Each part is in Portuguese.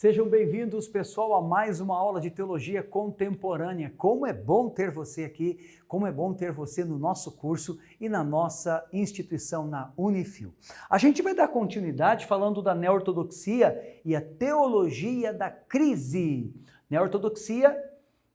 Sejam bem-vindos, pessoal, a mais uma aula de teologia contemporânea. Como é bom ter você aqui, como é bom ter você no nosso curso e na nossa instituição, na Unifil. A gente vai dar continuidade falando da neo-ortodoxia e a teologia da crise. Neo-ortodoxia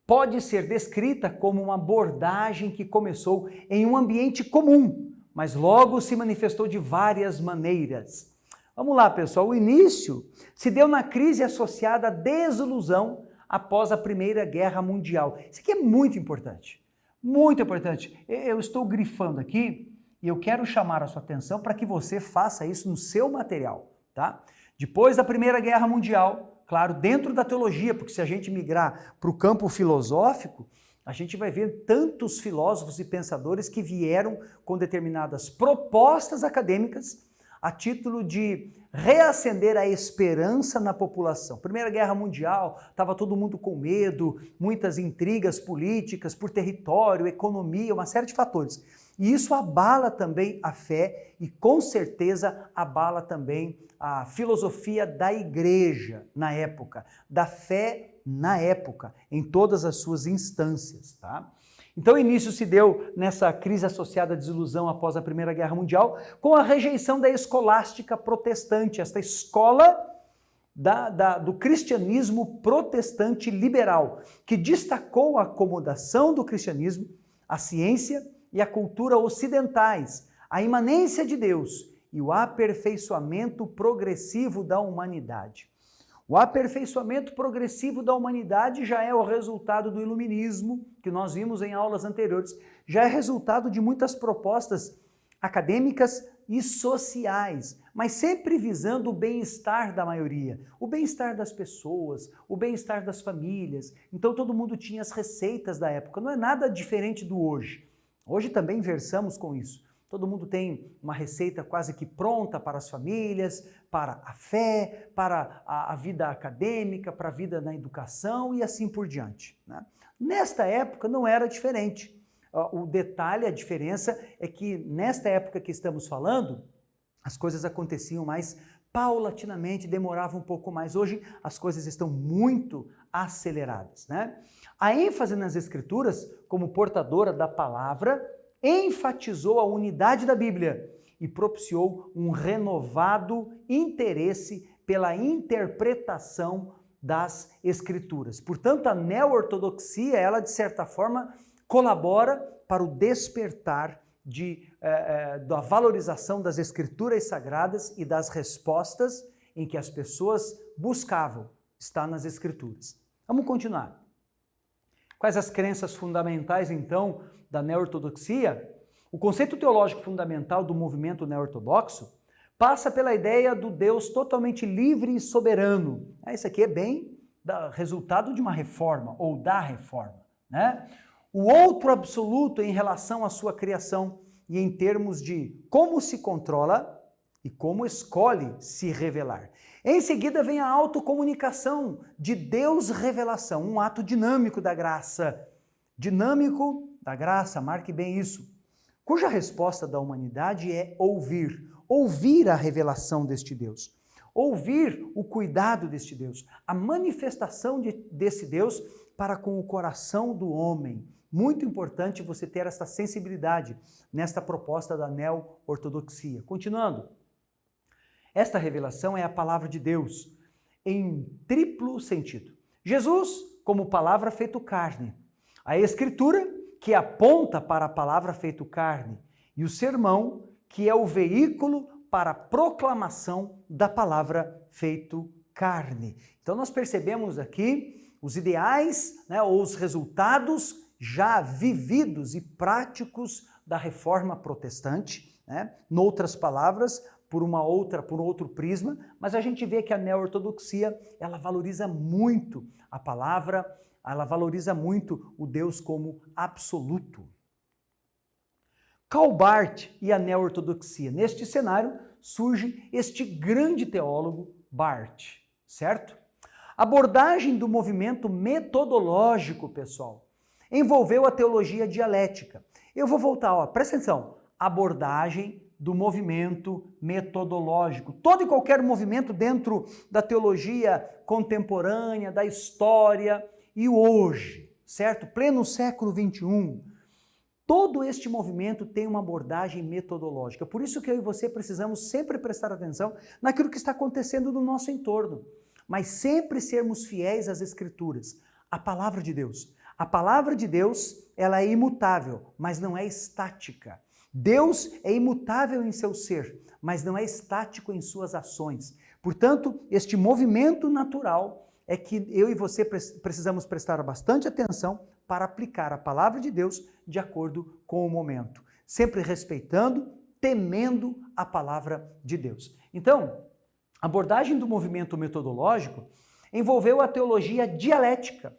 pode ser descrita como uma abordagem que começou em um ambiente comum, mas logo se manifestou de várias maneiras. Vamos lá, pessoal. O início se deu na crise associada à desilusão após a Primeira Guerra Mundial. Isso aqui é muito importante. Muito importante. Eu estou grifando aqui e eu quero chamar a sua atenção para que você faça isso no seu material, tá? Depois da Primeira Guerra Mundial, claro, dentro da teologia, porque se a gente migrar para o campo filosófico, a gente vai ver tantos filósofos e pensadores que vieram com determinadas propostas acadêmicas a título de reacender a esperança na população. Primeira Guerra Mundial, estava todo mundo com medo, muitas intrigas políticas por território, economia, uma série de fatores. E isso abala também a fé e, com certeza, abala também a filosofia da igreja na época, da fé na época, em todas as suas instâncias, tá? Então o início se deu nessa crise associada à desilusão após a Primeira Guerra Mundial, com a rejeição da escolástica protestante, esta escola do cristianismo protestante liberal, que destacou a acomodação do cristianismo, a ciência e a cultura ocidentais, a imanência de Deus e o aperfeiçoamento progressivo da humanidade. O aperfeiçoamento progressivo da humanidade já é o resultado do iluminismo, que nós vimos em aulas anteriores, já é resultado de muitas propostas acadêmicas e sociais, mas sempre visando o bem-estar da maioria, o bem-estar das pessoas, o bem-estar das famílias. Então todo mundo tinha as receitas da época, não é nada diferente do hoje. Hoje também versamos com isso. Todo mundo tem uma receita quase que pronta para as famílias, para a fé, para a vida acadêmica, para a vida na educação e assim por diante, né? Nesta época não era diferente. O detalhe, a diferença é que nesta época que estamos falando, as coisas aconteciam mais paulatinamente, demoravam um pouco mais. Hoje as coisas estão muito aceleradas, né? A ênfase nas Escrituras, como portadora da palavra, enfatizou a unidade da Bíblia e propiciou um renovado interesse pela interpretação das Escrituras. Portanto, a neo-ortodoxia, ela de certa forma colabora para o despertar da valorização das Escrituras sagradas e das respostas em que as pessoas buscavam estar nas Escrituras. Vamos continuar. Quais as crenças fundamentais, então, da neo-ortodoxia? O conceito teológico fundamental do movimento neo-ortodoxo passa pela ideia do Deus totalmente livre e soberano. Isso aqui é bem resultado de uma reforma, ou da reforma, né? O outro absoluto em relação à sua criação e em termos de como se controla e como escolhe se revelar. Em seguida vem a autocomunicação de Deus-revelação, um ato dinâmico da graça. Dinâmico da graça, marque bem isso, cuja resposta da humanidade é ouvir a revelação deste Deus, ouvir o cuidado deste Deus, a manifestação desse Deus para com o coração do homem. Muito importante você ter essa sensibilidade nesta proposta da neo-ortodoxia. Continuando. Esta revelação é a palavra de Deus em triplo sentido. Jesus, como palavra feito carne. A Escritura, que aponta para a palavra feito carne. E o sermão, que é o veículo para a proclamação da palavra feito carne. Então nós percebemos aqui os ideais, né, ou os resultados já vividos e práticos da reforma protestante, né? Noutras palavras, por um outro prisma, mas a gente vê que a neo-ortodoxia, ela valoriza muito a palavra, ela valoriza muito o Deus como absoluto. Karl Barth e a neo-ortodoxia. Neste cenário surge este grande teólogo Barth, certo? A abordagem do movimento metodológico, pessoal, envolveu a teologia dialética. Eu vou voltar, presta atenção, abordagem do movimento metodológico. Todo e qualquer movimento dentro da teologia contemporânea, da história e hoje, certo? Pleno século XXI. Todo este movimento tem uma abordagem metodológica. Por isso que eu e você precisamos sempre prestar atenção naquilo que está acontecendo no nosso entorno, mas sempre sermos fiéis às Escrituras, à palavra de Deus. A palavra de Deus, ela é imutável, mas não é estática. Deus é imutável em seu ser, mas não é estático em suas ações. Portanto, este movimento natural é que eu e você precisamos prestar bastante atenção para aplicar a palavra de Deus de acordo com o momento, sempre respeitando, temendo a palavra de Deus. Então, a abordagem do movimento metodológico envolveu a teologia dialética,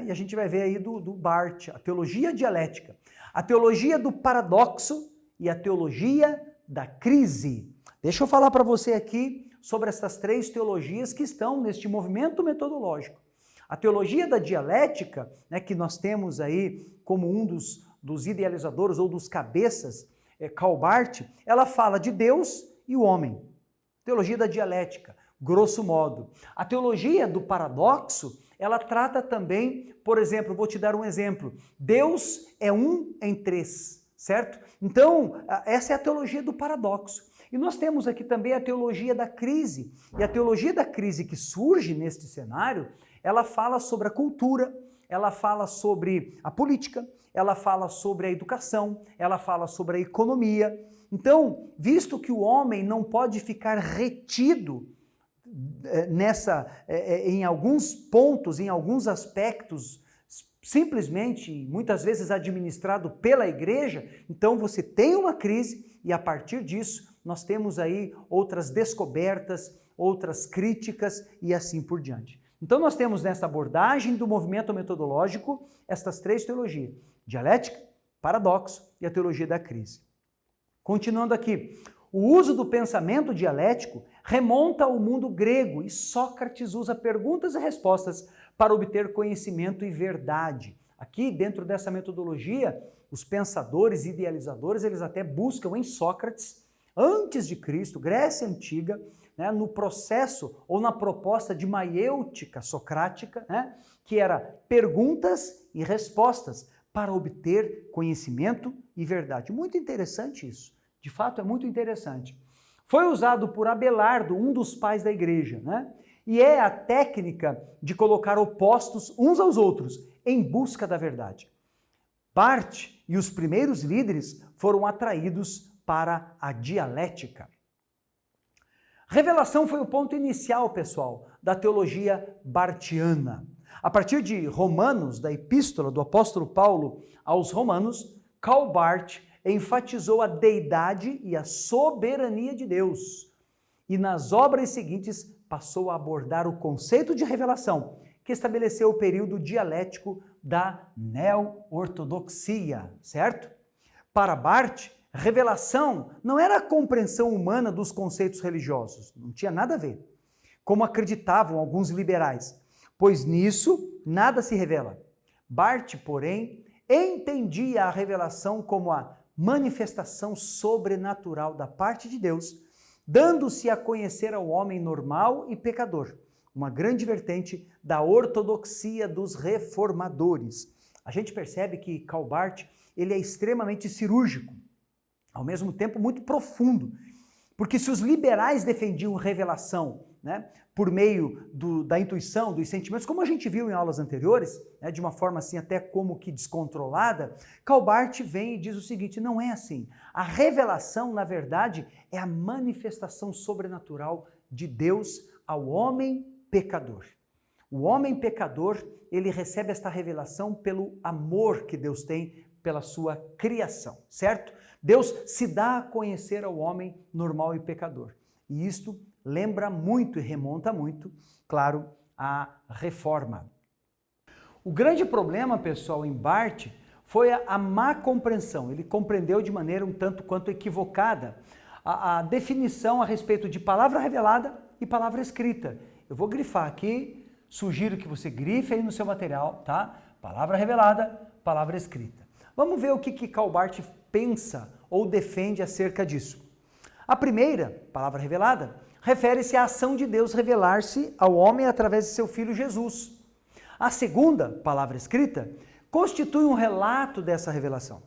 e a gente vai ver aí do Barth, a teologia dialética, a teologia do paradoxo e a teologia da crise. Deixa eu falar para você aqui sobre essas três teologias que estão neste movimento metodológico. A teologia da dialética, que nós temos aí como um dos idealizadores ou dos cabeças, Karl Barth, ela fala de Deus e o homem. Teologia da dialética, grosso modo. A teologia do paradoxo, ela trata também, por exemplo, vou te dar um exemplo. Deus é um em três, certo? Então, essa é a teologia do paradoxo. E nós temos aqui também a teologia da crise. E a teologia da crise que surge neste cenário, ela fala sobre a cultura, ela fala sobre a política, ela fala sobre a educação, ela fala sobre a economia. Então, visto que o homem não pode ficar retido em alguns pontos, em alguns aspectos, simplesmente, muitas vezes administrado pela igreja, então você tem uma crise e a partir disso nós temos aí outras descobertas, outras críticas e assim por diante. Então nós temos nessa abordagem do movimento metodológico estas três teologias: dialética, paradoxo e a teologia da crise. Continuando aqui, o uso do pensamento dialético remonta ao mundo grego e Sócrates usa perguntas e respostas para obter conhecimento e verdade. Aqui, dentro dessa metodologia, os pensadores e idealizadores, eles até buscam em Sócrates, antes de Cristo, Grécia Antiga, no processo ou na proposta de maiêutica socrática, que era perguntas e respostas para obter conhecimento e verdade. Muito interessante isso. De fato, é muito interessante. Foi usado por Abelardo, um dos pais da igreja, e é a técnica de colocar opostos uns aos outros em busca da verdade. Barth e os primeiros líderes foram atraídos para a dialética. Revelação foi o ponto inicial, pessoal, da teologia barthiana. A partir de Romanos, da epístola do apóstolo Paulo aos Romanos, Karl Barth enfatizou a deidade e a soberania de Deus. E nas obras seguintes passou a abordar o conceito de revelação, que estabeleceu o período dialético da neo-ortodoxia, certo? Para Barth, revelação não era a compreensão humana dos conceitos religiosos, não tinha nada a ver, como acreditavam alguns liberais, pois nisso nada se revela. Barth, porém, entendia a revelação como a manifestação sobrenatural da parte de Deus, dando-se a conhecer ao homem normal e pecador, uma grande vertente da ortodoxia dos reformadores. A gente percebe que Karl Barth, ele é extremamente cirúrgico, ao mesmo tempo muito profundo, porque se os liberais defendiam revelação, por meio da intuição, dos sentimentos, como a gente viu em aulas anteriores, de uma forma assim até como que descontrolada, Karl Barth vem e diz o seguinte: não é assim. A revelação, na verdade, é a manifestação sobrenatural de Deus ao homem pecador. O homem pecador, ele recebe esta revelação pelo amor que Deus tem pela sua criação, certo? Deus se dá a conhecer ao homem normal e pecador. E isto lembra muito e remonta muito, claro, à reforma. O grande problema, pessoal, em Barth foi a má compreensão. Ele compreendeu de maneira um tanto quanto equivocada a definição a respeito de palavra revelada e palavra escrita. Eu vou grifar aqui, sugiro que você grife aí no seu material, tá? Palavra revelada, palavra escrita. Vamos ver o que Karl Barth pensa ou defende acerca disso. A primeira, palavra revelada, refere-se à ação de Deus revelar-se ao homem através de seu Filho Jesus. A segunda, palavra escrita, constitui um relato dessa revelação.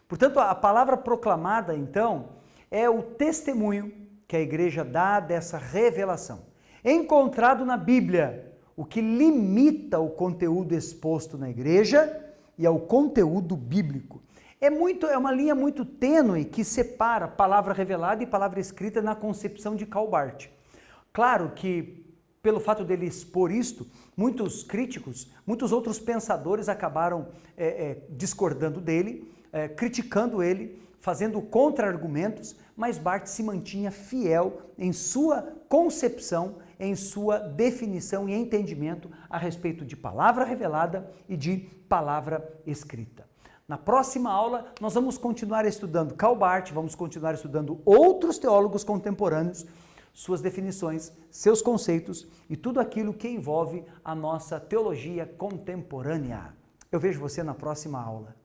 Portanto, a palavra proclamada, então, é o testemunho que a igreja dá dessa revelação, encontrado na Bíblia, o que limita o conteúdo exposto na igreja e ao conteúdo bíblico. É uma linha muito tênue que separa palavra revelada e palavra escrita na concepção de Calbart. Claro que, pelo fato dele expor isto, muitos críticos, muitos outros pensadores acabaram discordando dele, criticando ele, fazendo contra-argumentos, mas Barth se mantinha fiel em sua concepção, em sua definição e entendimento a respeito de palavra revelada e de palavra escrita. Na próxima aula, nós vamos continuar estudando Calbart, vamos continuar estudando outros teólogos contemporâneos, suas definições, seus conceitos e tudo aquilo que envolve a nossa teologia contemporânea. Eu vejo você na próxima aula.